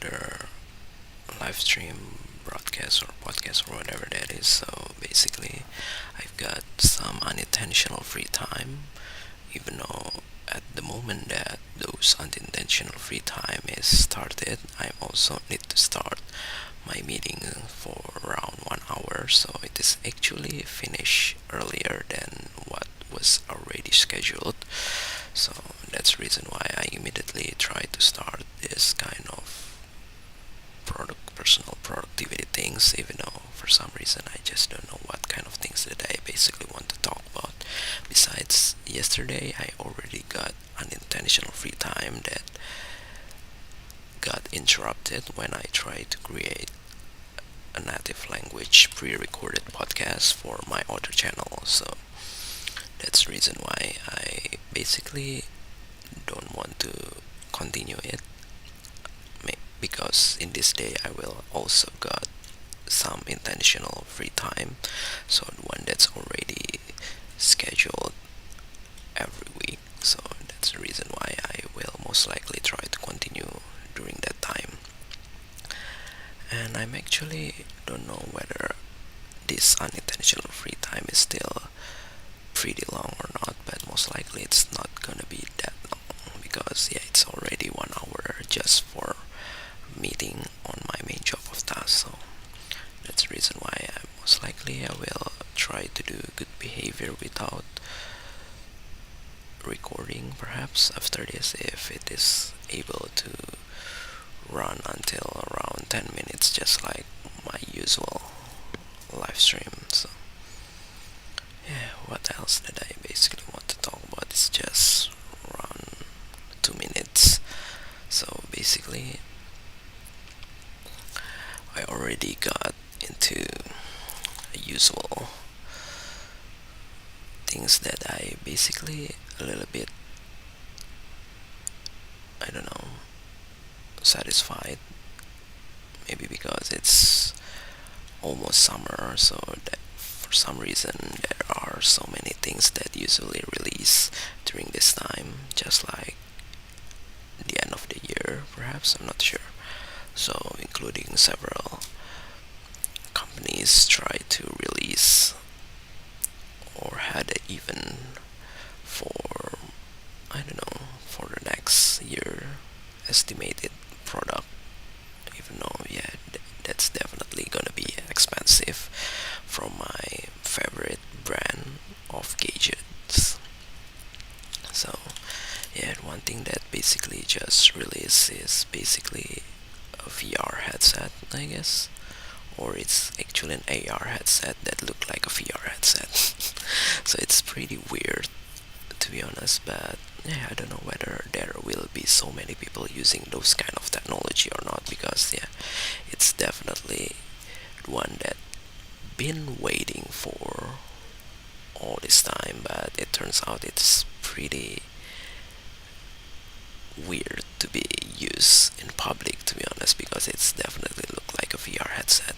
another live stream broadcast or podcast or whatever that is. So basically, I've got some unintentional free time, even though at the moment that those unintentional free time is started, I also need to start my meeting for around 1 hour. So it is actually finished earlier than what was already scheduled. So that's the reason why I immediately try to start this kind of personal productivity things, even though for some reason I just don't know what kind of things that I basically want to talk about. Besides, yesterday I already got unintentional free time that got interrupted when I tried to create a native language pre-recorded podcast for my other channel. So that's the reason why I basically don't want to continue it, because in this day I will also got some intentional free time, so one that's already scheduled every week. So that's the reason why I will most likely try to continue during that time. And I'm actually don't know whether this unintentional free time is still pretty long or not, but most likely it's not gonna be that long, because yeah, it's already 1 hour just for meeting on my main job of task. So that's the reason why most likely I will try to do good behavior without recording perhaps after this, if it is able to run until around 10 minutes, just like my usual live stream. So yeah, what else did I basically want to talk about? It's just around 2 minutes. So basically I already got into usual things that I basically a little bit, I don't know, satisfied. Maybe because it's almost summer, so that for some reason there are so many things that usually release during this time, just like the end of the year, perhaps, I'm not sure. So including several companies try to release or had an even for, I don't know, for the next year estimated product, even though yeah, that's definitely gonna be expensive, from my favorite brand of gadgets. So yeah, one thing that basically just released is basically a VR headset, I guess, or it's actually an AR headset that look like a VR headset. So it's pretty weird, to be honest, but yeah, I don't know whether there will be so many people using those kind of technology or not, because yeah, it's definitely one that been waiting for all this time, but it turns out it's pretty weird to be used in public, to be honest, because it's definitely look like a VR headset.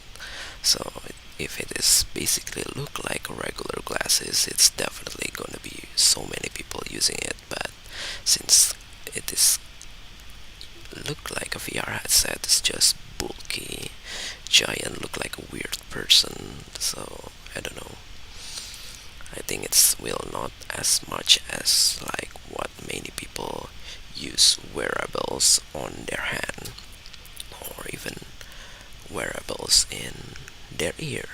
So if it is basically look like a regular glasses, it's definitely gonna be so many people using it. But since it is look like a VR headset, it's just bulky, giant, look like a weird person. So I don't know. I think it's will not as much as like what many people use wearables on their hand, or even wearables in their ear,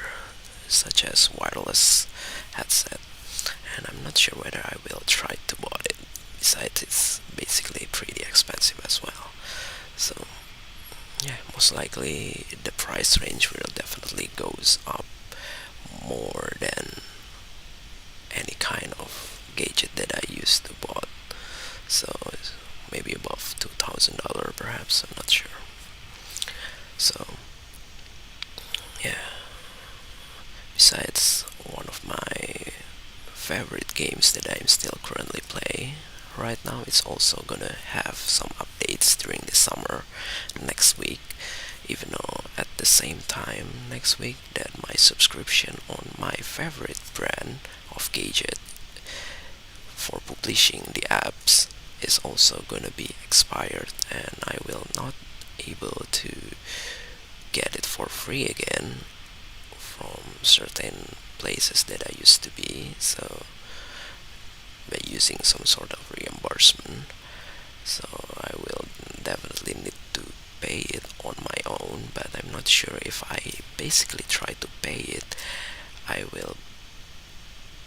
such as wireless headset. And I'm not sure whether I will try to buy it. Besides, it's basically pretty expensive as well. So yeah, most likely the price range will definitely goes up more than any kind of gadget that I used to bought. So maybe above $2,000 perhaps, I'm not sure. So yeah, besides, one of my favorite games that I'm still currently play right now, it's also gonna have some updates during the summer next week, even though at the same time next week that my subscription on my favorite brand of gadget for publishing the apps is also gonna be expired, and I will not able to get it for free again from certain places that I used to be. So by using some sort of reimbursement, so I will definitely need to pay it on my own, but I'm not sure if I basically try to pay it, I will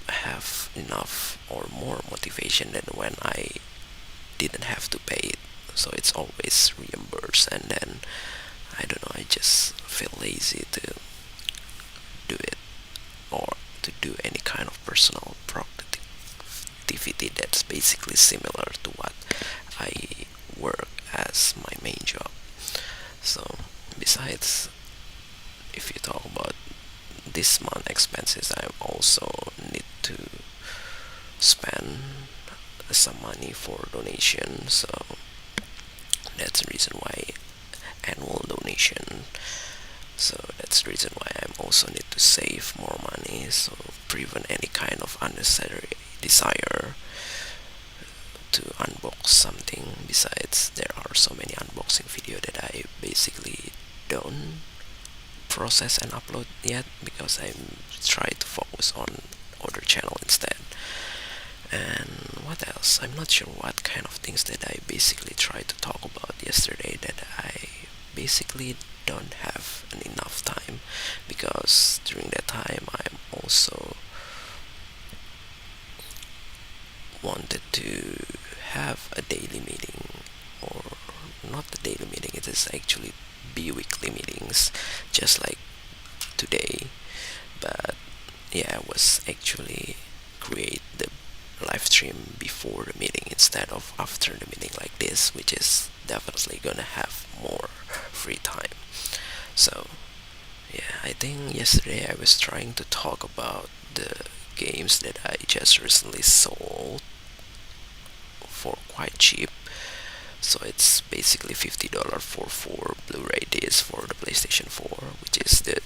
have enough or more motivation than when I didn't have to pay it. So it's always reimbursed, and then I don't know, I just feel lazy to do it or to do any kind of personal productivity that's basically similar to what I work as my main job. So besides, if you talk about this month expenses, I also need to spend some money for donation. So that's the reason why annual donation. So that's the reason why I also need to save more money, so prevent any kind of unnecessary desire to unbox something. Besides, there are so many unboxing video that I basically don't process and upload yet because I'm trying to focus on other channel instead. And what else? I'm not sure what kind of things that I basically tried to talk about yesterday that I basically don't have enough time, because during that time I'm also wanted to have a daily meeting, or not a daily meeting, it is actually bi-weekly meetings just like today. But yeah, I was actually create the live stream before the meeting instead of after the meeting like this, which is definitely gonna have more free time. So yeah, I think yesterday I was trying to talk about the games that I just recently sold for quite cheap. So it's basically $50 for 4 Blu-ray discs for the PlayStation 4, which is the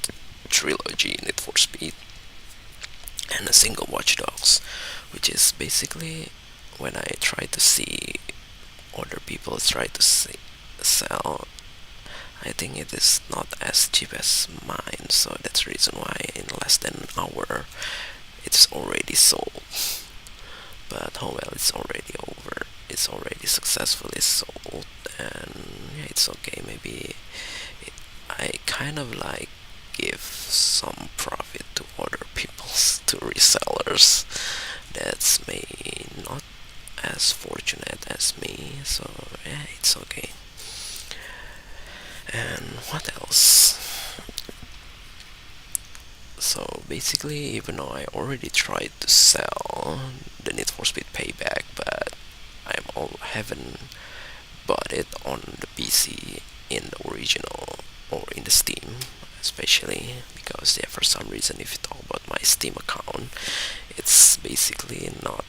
trilogy Need for Speed, and a single Watch Dogs, which is basically when I try to see other people try to sell, I think it is not as cheap as mine. So that's the reason why in less than an hour it's already sold. But oh well, it's already over. It's already successfully sold, and yeah, it's okay. Maybe I kind of like give some profit to other people's to resellers that's may not as fortunate as me. So yeah, it's okay. And what else? So basically, even though I already tried to sell the Need for Speed Payback, but haven't bought it on the PC in the original or in the Steam, especially because yeah, for some reason, if you talk about my Steam account, it's basically not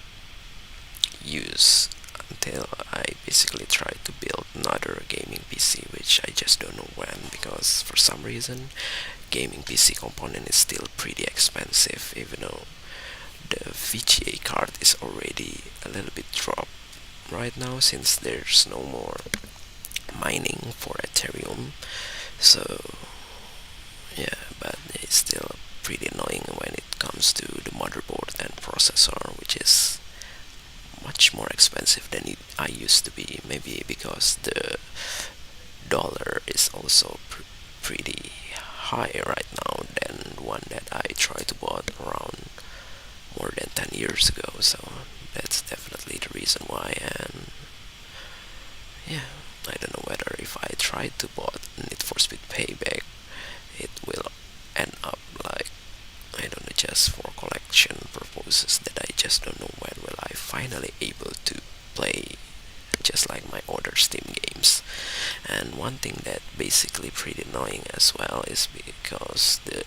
used until I basically try to build another gaming PC, which I just don't know when, because for some reason gaming PC component is still pretty expensive, even though the VGA card is already a little bit dropped right now since there's no more mining for Ethereum. So yeah, but it's still pretty annoying when it comes to the motherboard and processor, which is much more expensive than I used to be. Maybe because the dollar is also pretty high right now than one that I tried to bought around more than 10 years ago. So that's definitely the reason why. And yeah, I don't know whether if I try to bought Need for Speed Payback, it will end up like, I don't know, just for collection purposes, that I just don't know when will I finally able to play just like my other Steam games. And one thing that basically pretty annoying as well is because the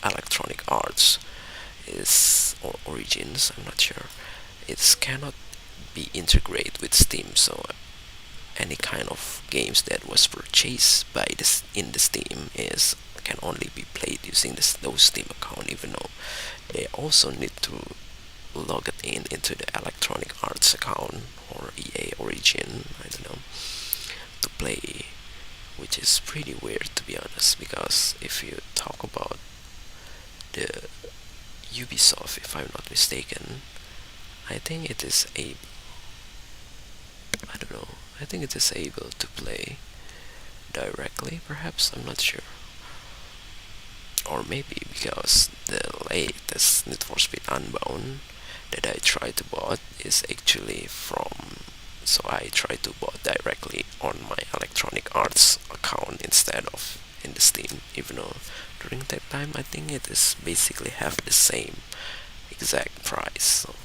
Electronic Arts is, or Origins, I'm not sure, it cannot be integrated with Steam. So any kind of games that was purchased by this in the Steam is can only be played using those Steam account, even though they also need to log it into the Electronic Arts account or EA Origin, I don't know, to play which is pretty weird to be honest. Because if you talk about the Ubisoft, if I'm not mistaken, I think it is a I don't know. I think it is able to play directly, perhaps. I'm not sure. Or maybe because the latest Need for Speed Unbound that I tried to bought is actually from. So I tried to bought directly on my Electronic Arts account instead of in the Steam. Even though during that time I think it is basically have the same exact price. So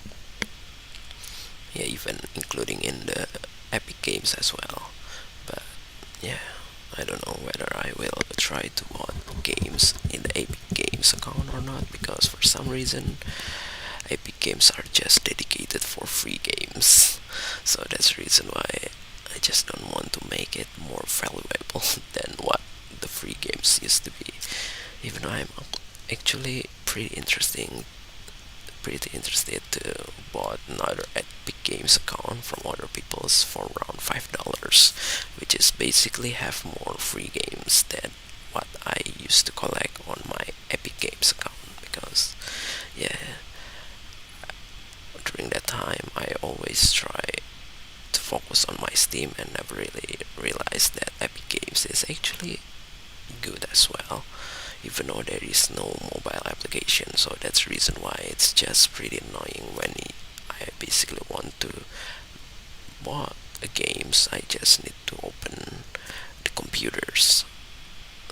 yeah, even including in the Epic Games as well. But yeah, I don't know whether I will try to bought games in the Epic Games account or not, because for some reason Epic Games are just dedicated for free games. So that's the reason why I just don't want to make it more valuable than what the free games used to be. Even though I'm actually pretty interested to bought another Epic Games account from other people's for around $5, which is basically have more free games than what I used to collect on my Epic Games account. Because yeah, during that time I always try to focus on my Steam and never really realized that Epic Games is actually good as well, even though there is no mobile application. So that's the reason why it's just pretty annoying when I basically want to buy a games. I just need to open the computers.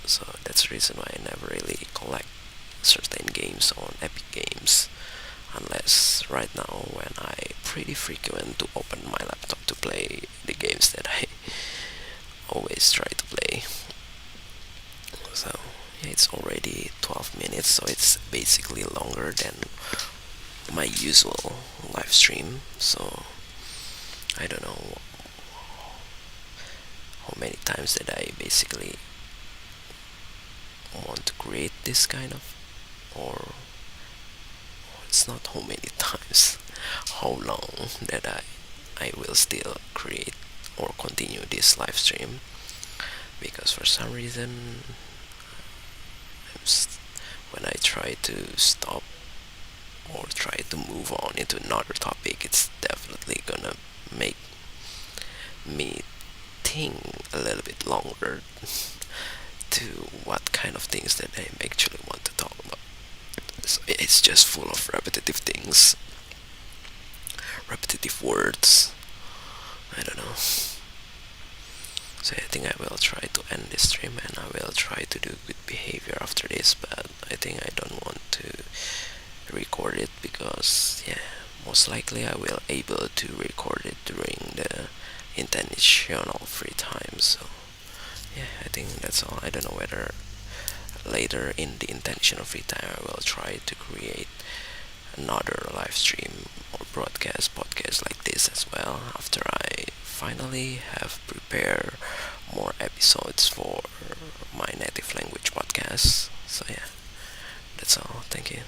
So that's the reason why I never really collect certain games on Epic Games, unless right now when I pretty frequent to open my laptop to play the games that I always try to play. So yeah, it's already 12 minutes, so it's basically longer than my usual live stream. So I don't know how many times that I basically want to create this kind of, or it's not how many times, how long that I will still create or continue this live stream, because for some reason when I try to stop or try to move on into another topic, it's definitely gonna make me think a little bit longer to what kind of things that I actually want to talk about. So it's just full of repetitive things, repetitive words. I don't know. So I think I will try to end this stream and I will try to do good behavior after this, but I think I don't want to record it because yeah, most likely I will able to record it during the intentional free time. So yeah, I think that's all. I don't know whether later in the intentional free time I will try to create another live stream or broadcast podcast like this as well, after I finally have prepared more episodes for my native language podcast. So yeah, that's all. Thank you.